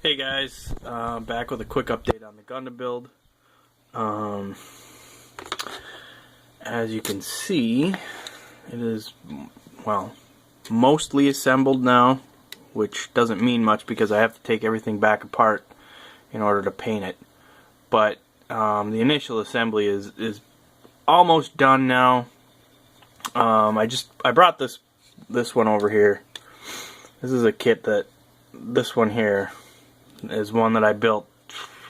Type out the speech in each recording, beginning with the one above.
Hey guys, back with a quick update on the Gundam build. As you can see, it is, well, mostly assembled now, which doesn't mean much because I have to take everything back apart in order to paint it. But the initial assembly is almost done now. I brought this one over here. This is a kit this one here is one that I built,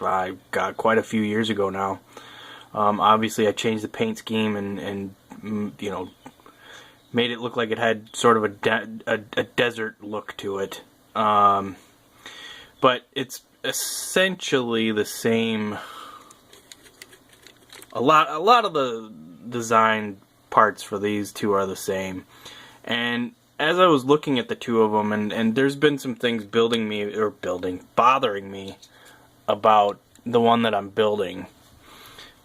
I got quite a few years ago now. Obviously I changed the paint scheme and you know, made it look like it had sort of a desert look to it. But it's essentially the same. A lot of the design parts for these two are the same. And as I was looking at the two of them, and there's been some things bothering me about the one that I'm building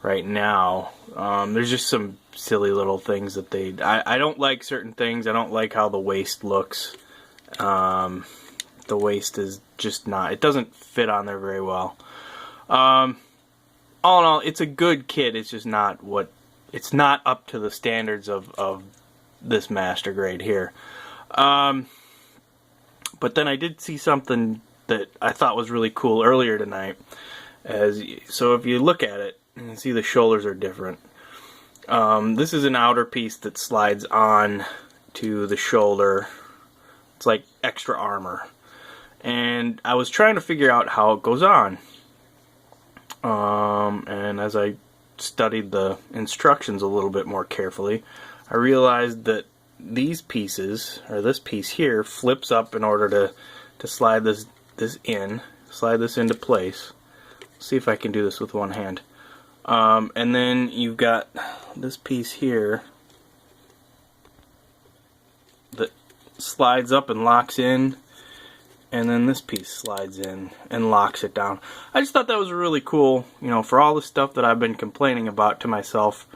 right now. There's just some silly little things that I don't like certain things. I don't like how the waist looks. The waist is just not, it doesn't fit on there very well. All in all, it's a good kit. It's just not it's not up to the standards of this Master Grade here. But then I did see something that I thought was really cool earlier tonight. So if you look at it, you can see the shoulders are different. This is an outer piece that slides on to the shoulder. It's like extra armor. And I was trying to figure out how it goes on. And as I studied the instructions a little bit more carefully, I realized that these pieces, or this piece here, flips up in order to slide this into place. See if I can do this with one hand. And then you've got this piece here that slides up and locks in, and then this piece slides in and locks it down. I just thought that was really cool, you know, for all the stuff that I've been complaining about to myself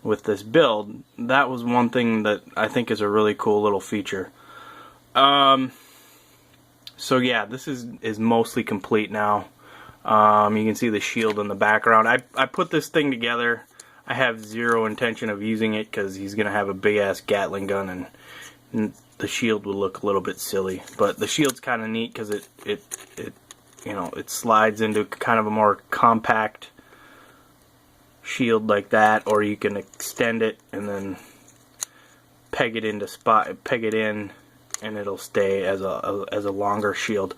with this build. That was one thing that I think is a really cool little feature. So yeah, this is mostly complete now. You can see the shield in the background. I put this thing together. I have zero intention of using it because he's gonna have a big ass Gatling gun, and the shield would look a little bit silly. But the shield's kind of neat because it you know, it slides into kind of a more compact shield like that, or you can extend it and then peg it in, and it'll stay as a longer shield.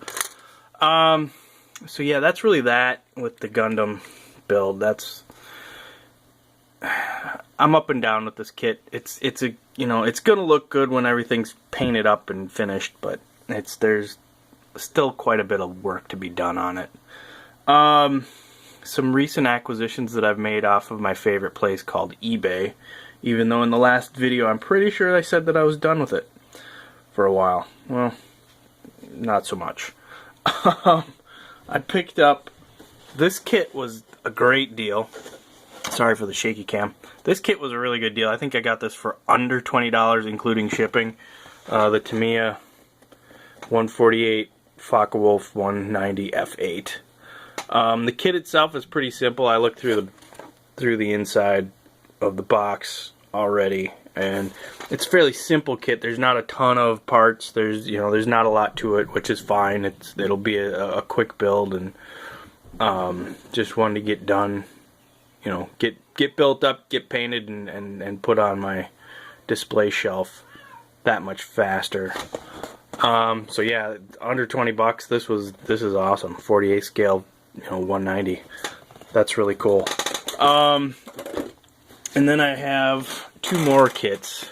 So yeah, that's really that with the Gundam build. I'm up and down with this kit. It's a, you know, it's gonna look good when everything's painted up and finished, but there's still quite a bit of work to be done on it. Some recent acquisitions that I've made off of my favorite place called eBay, even though in the last video I'm pretty sure I said that I was done with it for a while. Well, not so much. I picked up, this kit was a great deal. Sorry for the shaky cam. This kit was a really good deal. I think I got this for under $20 including shipping. The Tamiya 148 Focke-Wulf 190 F8. The kit itself is pretty simple. I looked through the inside of the box already, and it's a fairly simple kit. There's not a ton of parts. There's not a lot to it, which is fine. It'll be a quick build, and just one to get done. You know, get built up, get painted, and put on my display shelf that much faster. So yeah, under 20 bucks. This is awesome. 48 scale. 190. That's really cool. And then I have two more kits.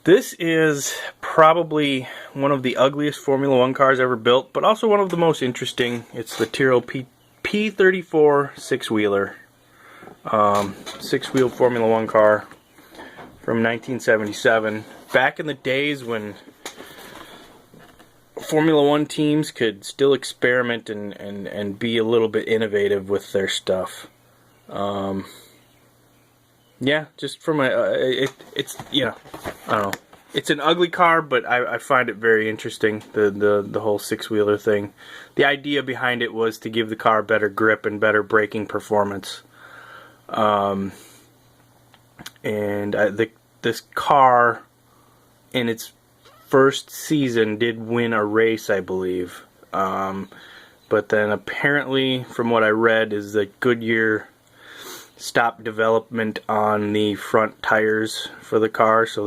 This is probably one of the ugliest Formula 1 cars ever built, but also one of the most interesting. It's the Tyrrell P34 six-wheeler. Six-wheel Formula 1 car from 1977. Back in the days when Formula 1 teams could still experiment and be a little bit innovative with their stuff. Yeah, just from it's, yeah, I don't know. It's an ugly car, but I find it very interesting, the whole six-wheeler thing. The idea behind it was to give the car better grip and better braking performance. This car, in its first season, did win a race, I believe. But then apparently, from what I read, is that Goodyear stopped development on the front tires for the car, so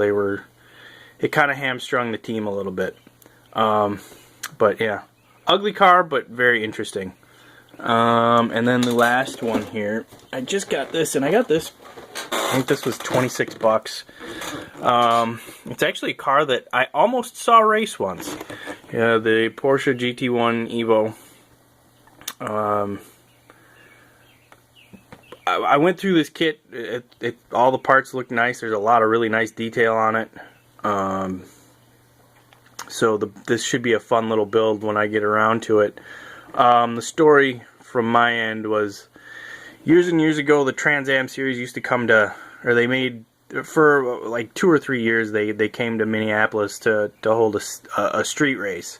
it kind of hamstrung the team a little bit. But yeah, ugly car, but very interesting. And then the last one here, I just got this, and I got this, I think this was 26 bucks. It's actually a car that I almost saw race once. Yeah, the Porsche GT1 Evo. I went through this kit. All the parts look nice. There's a lot of really nice detail on it. So this should be a fun little build when I get around to it. The story from my end was, years and years ago, the Trans Am series used to come to, or they made, for like 2 or 3 years, they came to Minneapolis to hold a street race.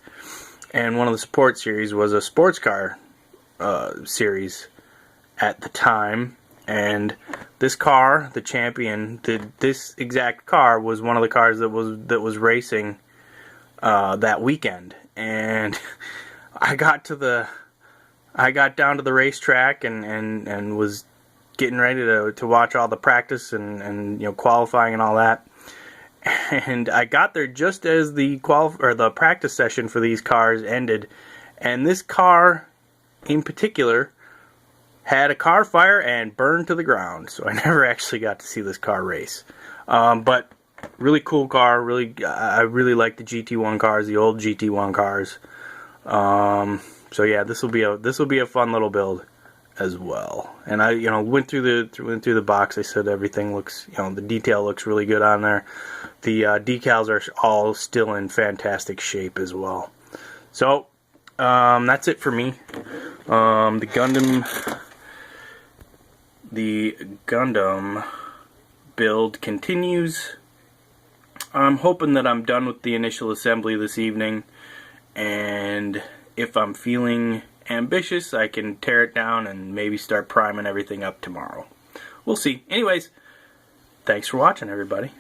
And one of the support series was a sports car series at the time. And this car, the Champion, this exact car was one of the cars that was racing that weekend. And I got down to the racetrack and was getting ready to watch all the practice and you know, qualifying and all that. And I got there just as the practice session for these cars ended, and this car in particular had a car fire and burned to the ground. So I never actually got to see this car race. But really cool car. I really like the GT1 cars, the old GT1 cars. So yeah, this will be a fun little build as well. And I, you know, went through the box. I said everything looks, you know, the detail looks really good on there. The decals are all still in fantastic shape as well. So that's it for me. The Gundam build continues. I'm hoping that I'm done with the initial assembly this evening, and if I'm feeling ambitious, I can tear it down and maybe start priming everything up tomorrow. We'll see. Anyways, thanks for watching, everybody.